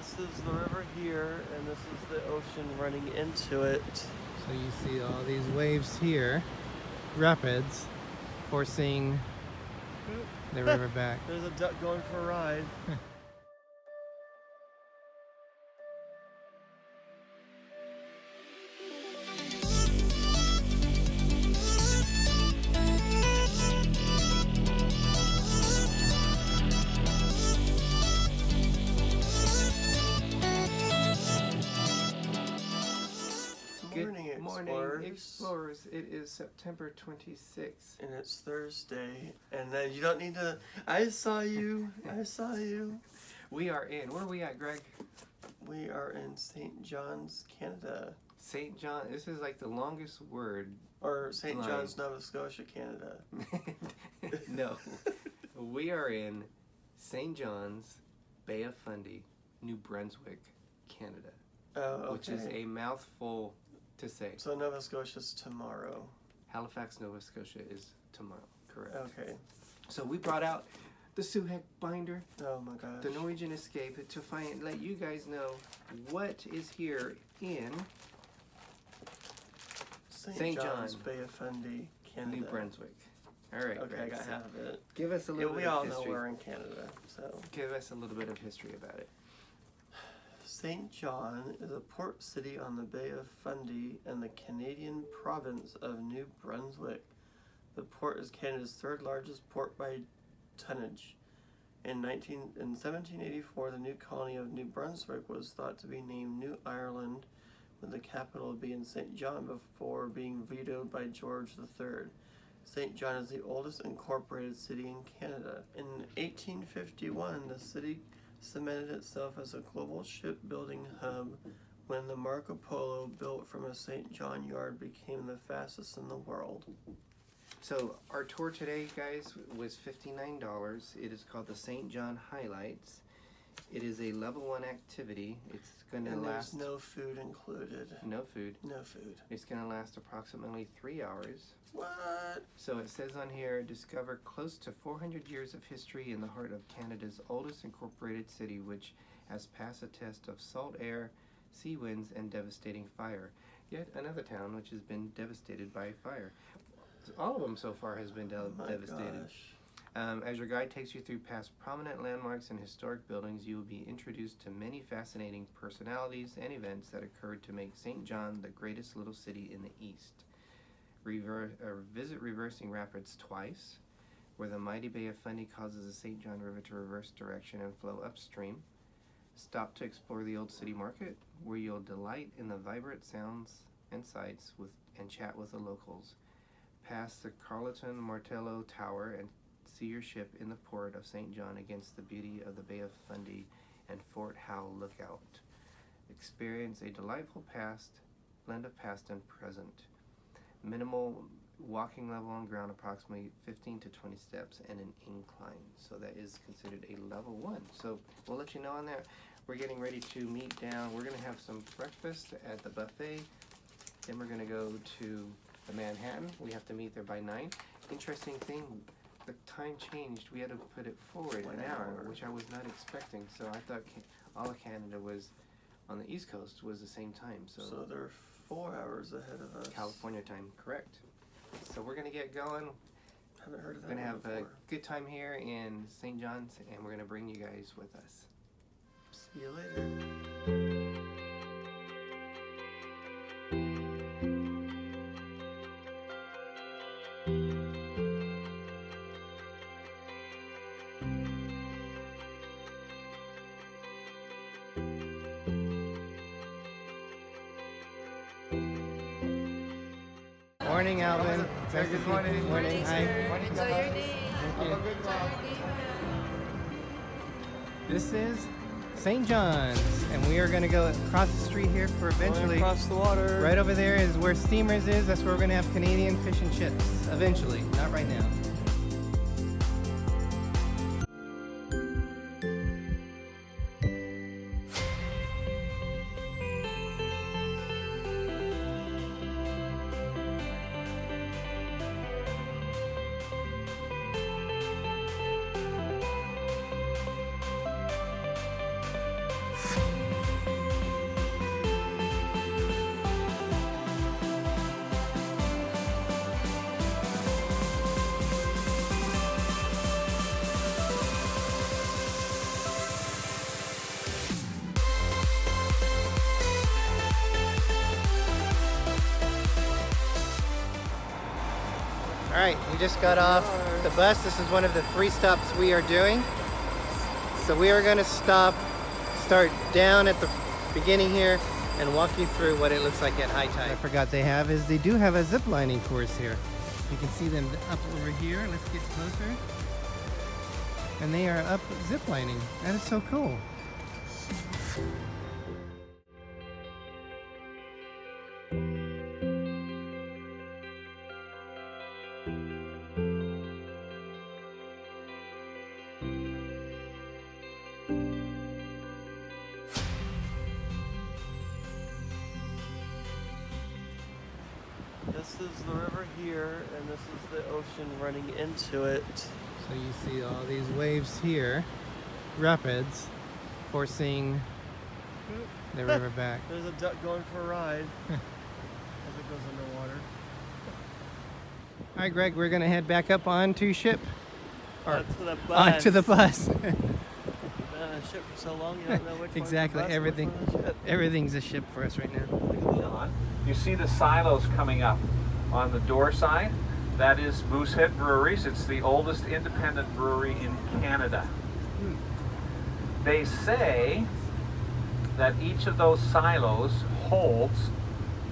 this is the river here, and this is the ocean running into it. So you see all these waves here, rapids, forcing the river back. There's a duck going for a ride. Morning Explorers. It is September 26th. And it's Thursday. And then you don't need to... I saw you. I saw you. We are in... Where are we at, Greg? We are in St. John's, Canada. St. John... This is like the longest word. Or St. John's, Nova Scotia, Canada. No. We are in St. John's, Bay of Fundy, New Brunswick, Canada. Oh, okay. Which is a mouthful to say. So Nova Scotia's tomorrow. Halifax, Nova Scotia is tomorrow. Correct. Okay. So we brought out the Suhek binder. Oh my gosh. The Norwegian Escape to let you guys know what is here in St. John's, Bay of Fundy, Canada. New Brunswick. All right. Okay, Greg, I got half of it. Give us a little bit of history. We all know we're in Canada, so. Give us a little bit of history about it. St. John is a port city on the Bay of Fundy in the Canadian province of New Brunswick. The port is Canada's third largest port by tonnage. In 1784, the new colony of New Brunswick was thought to be named New Ireland, with the capital being St. John before being vetoed by George III. St. John is the oldest incorporated city in Canada. In 1851, the city cemented itself as a global shipbuilding hub when the Marco Polo, built from a St. John yard, became the fastest in the world. So our tour today, guys, was $59. It is called the St. John Highlights. It is a level 1 activity. It's going to last... there's no food included. No food. No food. It's going to last approximately 3 hours. What? So it says on here, discover close to 400 years of history in the heart of Canada's oldest incorporated city, which has passed a test of salt air, sea winds, and devastating fire. Yet another town which has been devastated by fire. All of them so far has been devastated. As your guide takes you through past prominent landmarks and historic buildings, you will be introduced to many fascinating personalities and events that occurred to make St. John the greatest little city in the East. Visit reversing rapids twice, where the mighty Bay of Fundy causes the St. John River to reverse direction and flow upstream. Stop to explore the old city market, where you'll delight in the vibrant sounds and sights and chat with the locals. Pass the Carleton Martello Tower and see your ship in the port of St. John against the beauty of the Bay of Fundy and Fort Howe Lookout. Experience a delightful blend of past and present. Minimal walking level on ground, approximately 15 to 20 steps, and an incline. So that is considered a level 1. So we'll let you know on that. We're getting ready to meet down. We're going to have some breakfast at the buffet. Then we're going to go to the Manhattan. We have to meet there by 9. Interesting thing, the time changed. We had to put it forward an hour, which I was not expecting. So I thought all of Canada was on the East Coast was the same time. So they're 4 hours ahead of us. California time, correct. So we're going to get going. Haven't heard of that. We're going to have before. a good time here in St. John's, and we're going to bring you guys with us. See you later. Morning, Alvin. Good morning. Morning. Hi. Enjoy your day. Thank you. This is St. John's, and we are going to go across the street here for eventually. Across the water. Right over there is where Steamers is. That's where we're going to have Canadian fish and chips. Eventually, not right now. All right, we just got off the bus. This is one of the 3 stops we are doing. So we are going to start down at the beginning here and walk you through what it looks like at high tide. I forgot they do have a zip lining course here. You can see them up over here. Let's get closer. And they are up zip lining. That is so cool. This is the river here, and this is the ocean running into it. So you see all these waves here, rapids, forcing the river back. There's a duck going for a ride as it goes underwater. All right, Greg, we're gonna head back up onto ship. Or onto the bus. onto the bus. You've been on a ship for so long, you don't know which Exactly, one's the bus, everything, which one's the ship. everything's a ship for us right now. You see the silos coming up on the door side. That is Moosehead Breweries. It's the oldest independent brewery in Canada. They say that each of those silos holds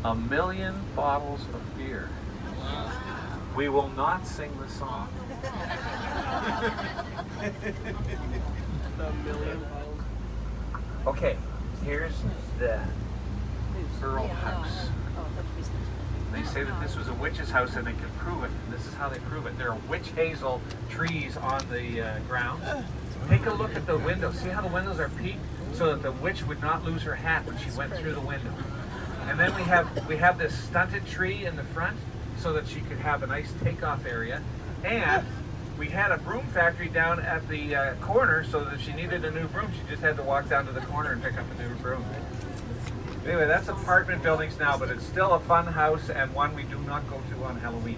1 million bottles of beer. We will not sing the song. A million bottles. Okay, here's the Earl House. They say that this was a witch's house and they can prove it. This is how they prove it. There are witch hazel trees on the grounds. Take a look at the windows. See how the windows are peaked so that the witch would not lose her hat when she went through the window. And then we have this stunted tree in the front so that she could have a nice takeoff area. And we had a broom factory down at the corner so that if she needed a new broom, she just had to walk down to the corner and pick up a new broom. Anyway, that's apartment buildings now, but it's still a fun house and one we do not go to on Halloween.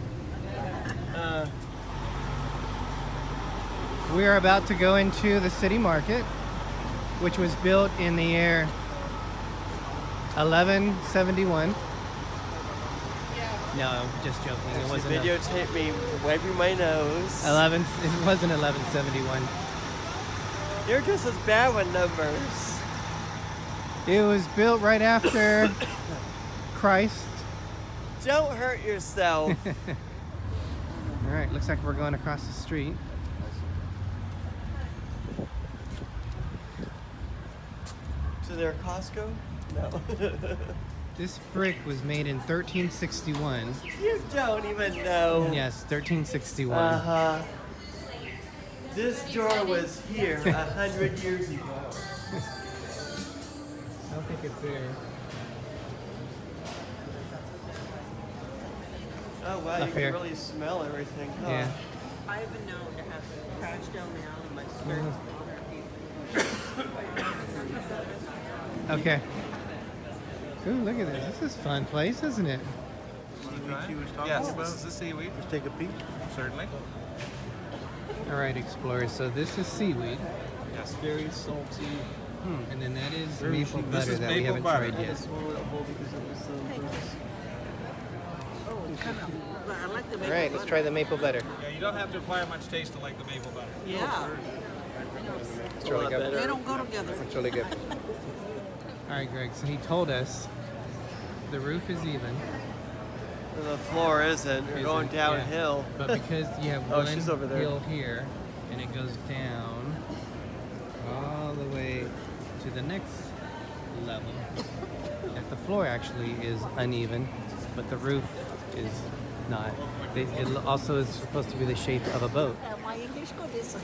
We are about to go into the city market, which was built in the year 1171. No, just joking. It wasn't. Videotape me wiping my nose. It wasn't 1171. You're just as bad with numbers. It was built right after Christ. Don't hurt yourself. All right, looks like we're going across the street. To their Costco? No. This brick was made in 1361. You don't even know. Yes, 1361. Uh-huh. This door was here 100 years ago. I don't think it's there. Oh wow, Up you here. can really smell everything, huh? Yeah. I've been known to have to crash down now and my skirts. Okay. Ooh, look at this. This is a fun place, isn't it? Yes, this is the seaweed. Let's take a peek. Certainly. All right, explorers. So this is seaweed. Yes. Very salty. And then that is Very maple cheap. butter This is that we maple haven't butter. I tried yet. just swallowed it whole because it was so gross. I like the All right, let's try the maple butter. Yeah, you don't have to acquire much taste to like the maple butter. Yeah, It's really good. they don't go together. It's really good. All right, Greg. So he told us the roof is even. And the floor isn't. You're going Isn't- yeah. downhill. But because you have Oh, one she's over there. hill here, and it goes down all the way to the next level. If the floor actually is uneven, but the roof is not. It also is supposed to be the shape of a boat. My English good is.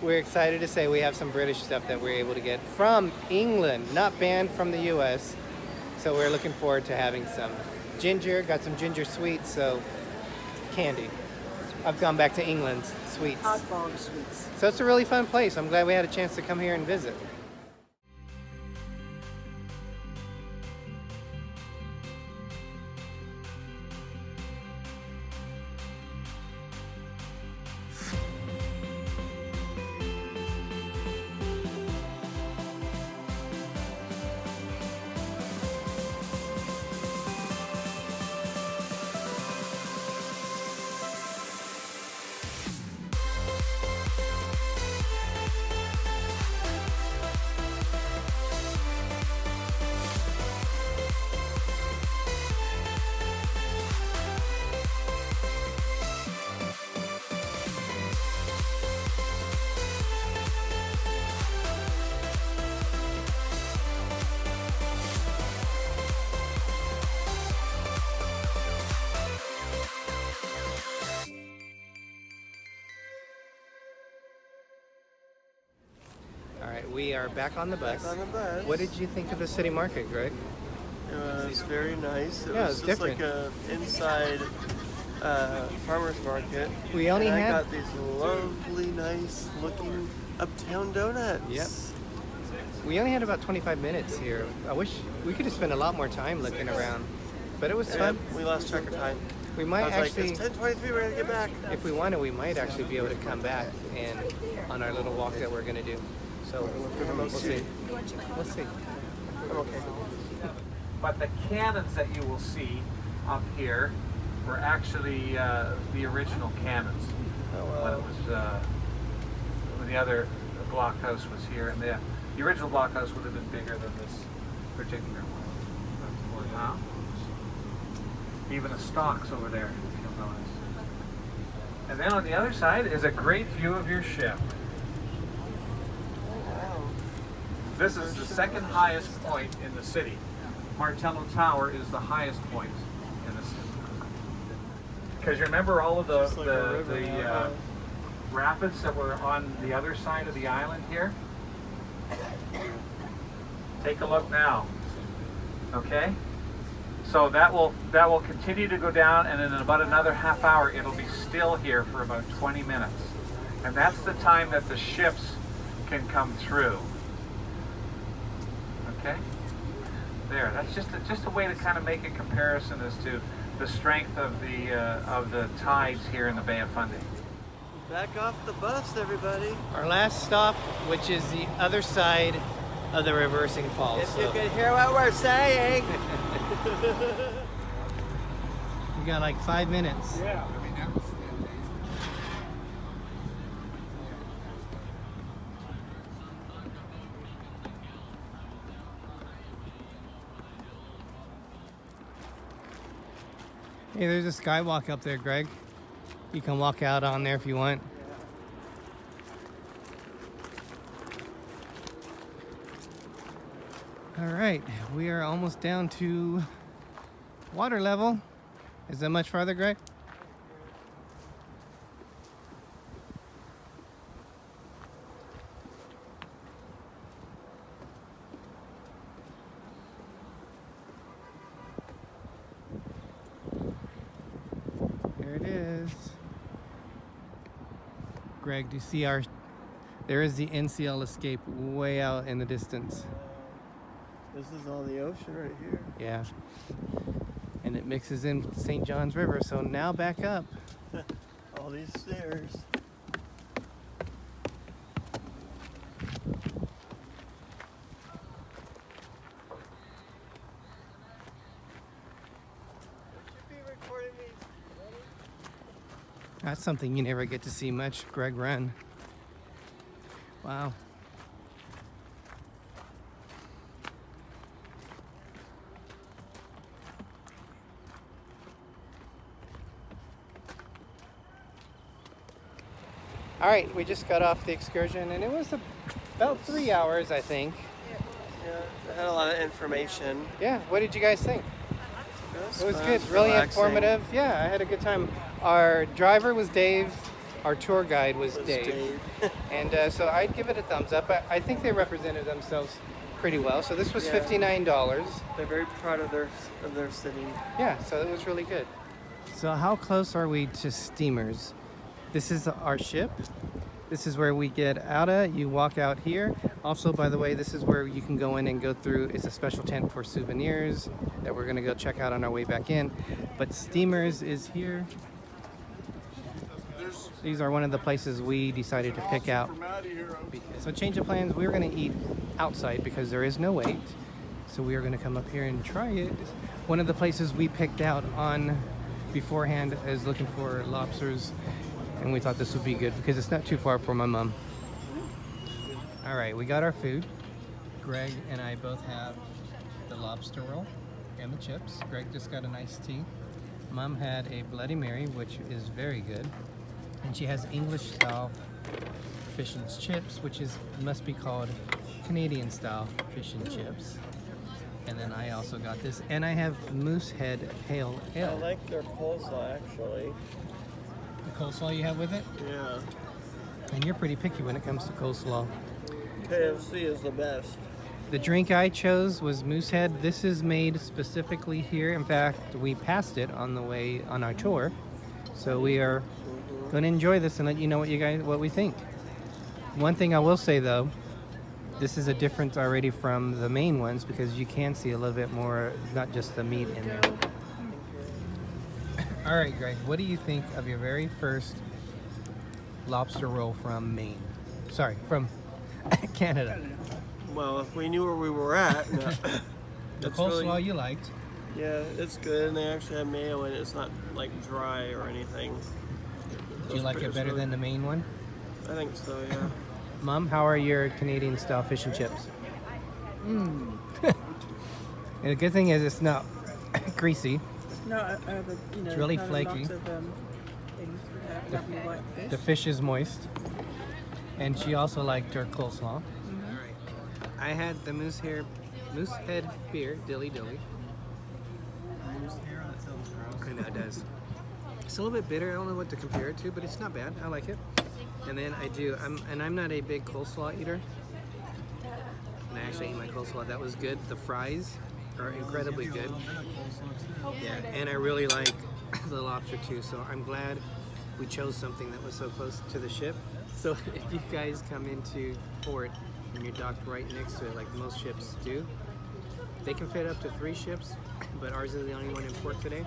We're excited to say we have some British stuff that we're able to get from England, not banned from the US. So we're looking forward to having some ginger, got some ginger sweets, so candy. I've gone back to England's sweets. Oddball sweets. So it's a really fun place. I'm glad we had a chance to come here and visit. we are back on the bus. Back on the bus. What did you think of the city market, Greg? It was very nice. It Yeah, was it's just different. like a inside farmer's market. We only and I had- got these lovely, nice looking uptown donuts. Yep. We only had about 25 minutes here. I wish we could have spent a lot more time looking around, but it was Yep, fun. we lost track of time. We I might was actually, like, it's 10:23, we're gonna get back. if we wanted, we might actually be able to come back and on our little walk that we're gonna do. So we'll see. We'll see. I'm okay. But the cannons that you will see up here were actually the original cannons. Oh, When it was when the other blockhouse was here, and the original blockhouse would have been bigger than this particular one. Wow. Even the stocks over there, if you'll notice. And then on the other side is a great view of your ship. wow. This is the second highest point in the city. Martello Tower is the highest point in the city. Because you remember all of Just like a river the now. rapids that were on the other side of the island here? Take a look now. Okay? So that will continue to go down, and in about another half hour it'll be still here for about 20 minutes. And that's the time that the ships can come through. Okay? There, that's just a way to kind of make a comparison as to the strength of the tides here in the Bay of Fundy. Back off the bus, everybody. Our last stop, which is the other side of the reversing falls. If you can hear what we're saying. We got like 5 minutes. Yeah. Hey, there's a skywalk up there, Greg. You can walk out on there if you want. All right, we are almost down to water level. Is that much farther, Greg? There it is. Greg, do you see there is the NCL escape way out in the distance. This is all the ocean right here. Yeah. And it mixes in with St. John's River, so now back up. All these stairs. Should be recording me. That's something you never get to see much, Greg run. Wow. All right, we just got off the excursion, and it was about 3 hours, I think. Yeah, I had a lot of information. Yeah, what did you guys think? It was fun, good, really relaxing. informative. Yeah, I had a good time. Our driver was Dave. Our tour guide was Was Dave. And so I'd give it a thumbs up. I think they represented themselves pretty well. So this was Yeah. $59. They're very proud of their city. Yeah, so it was really good. So how close are we to steamers? This is our ship. This is where we get out of. You walk out here. Also, by the way, this is where you can go in and go through. It's a special tent for souvenirs that we're gonna go check out on our way back in. But steamers is here. These are one of the places we decided to pick out. So change of plans, we were gonna eat outside because there is no wait. So we are gonna come up here and try it. One of the places we picked out on beforehand is looking for lobsters. And we thought this would be good because it's not too far for my mom. All right, we got our food. Greg and I both have the lobster roll and the chips. Greg just got an iced tea. Mom had a Bloody Mary, which is very good. And she has English style fish and chips, which must be called Canadian style fish and chips. And then I also got this. And I have Moosehead Pale I Ale. like their coleslaw, actually. The coleslaw you have with it? Yeah. And you're pretty picky when it comes to coleslaw. KFC is the best. The drink I chose was Moosehead. This is made specifically here. In fact, we passed it on the way on our tour. So we are going to enjoy this and let you know what we think. One thing I will say though, this is a difference already from the main ones because you can see a little bit more, not just the meat in there. All right, Greg, what do you think of your very first lobster roll from Maine? Sorry, from Canada. Well, if we knew where we were at, no. The It's coleslaw really- you liked. Yeah, it's good, and they actually have mayo in it. It's not like dry or anything. Do you like it better than the main one? I think so, yeah. Mom, how are your Canadian style fish and chips? And the good thing is it's not greasy. No, I have a, you know, It's really kind of flaky. lots of things that have lovely white fish. The fish is moist. And she also liked her coleslaw. All right. I had the Moosehead beer, Dilly Dilly. I know it does. It's a little bit bitter. I don't know what to compare it to, but it's not bad. I like it. And then I'm not a big coleslaw eater. And I actually ate my coleslaw. That was good. The fries are incredibly good. Yeah, and I really like the lobster too. So I'm glad we chose something that was so close to the ship. So if you guys come into port and you're docked right next to it, like most ships do, they can fit up to 3 ships, but ours is the only one in port today.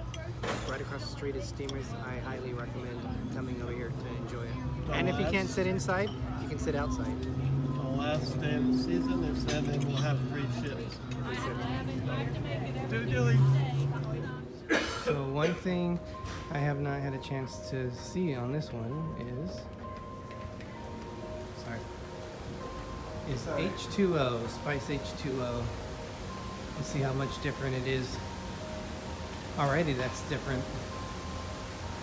Right across the street is steamers. I highly recommend coming over here to enjoy it. And if you can't sit inside, you can sit outside. The last day of the season, they're saying they will have 3 ships. Dilly. So one thing I have not had a chance to see on this one is H2O, Spice H2O. Let's see how much different it is. Alrighty, that's different.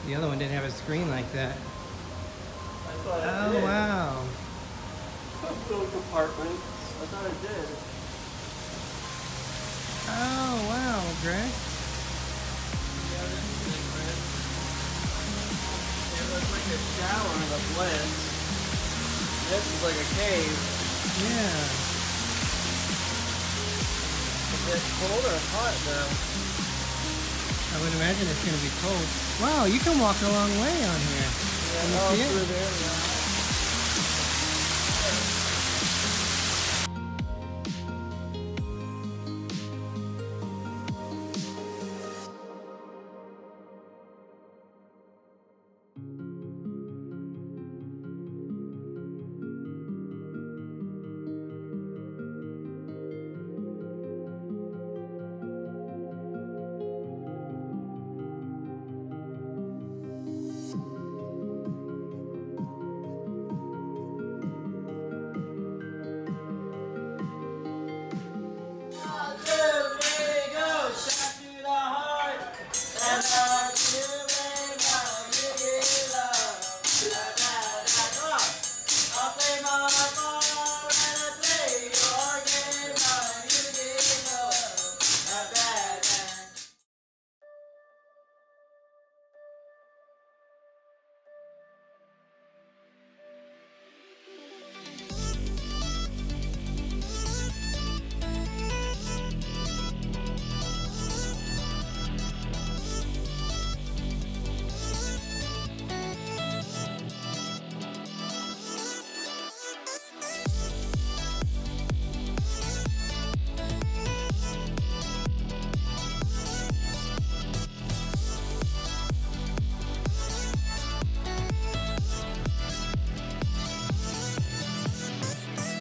The other one didn't have a screen like that. Oh wow. Little compartments. I thought it did. Oh wow, Greg. It looks like a shower in a blend. This is like a cave. Yeah. Is it cold or hot now? I would imagine it's gonna be cold. Wow, you can walk a long way on here. Yeah, Can you all see it? through there. Yeah.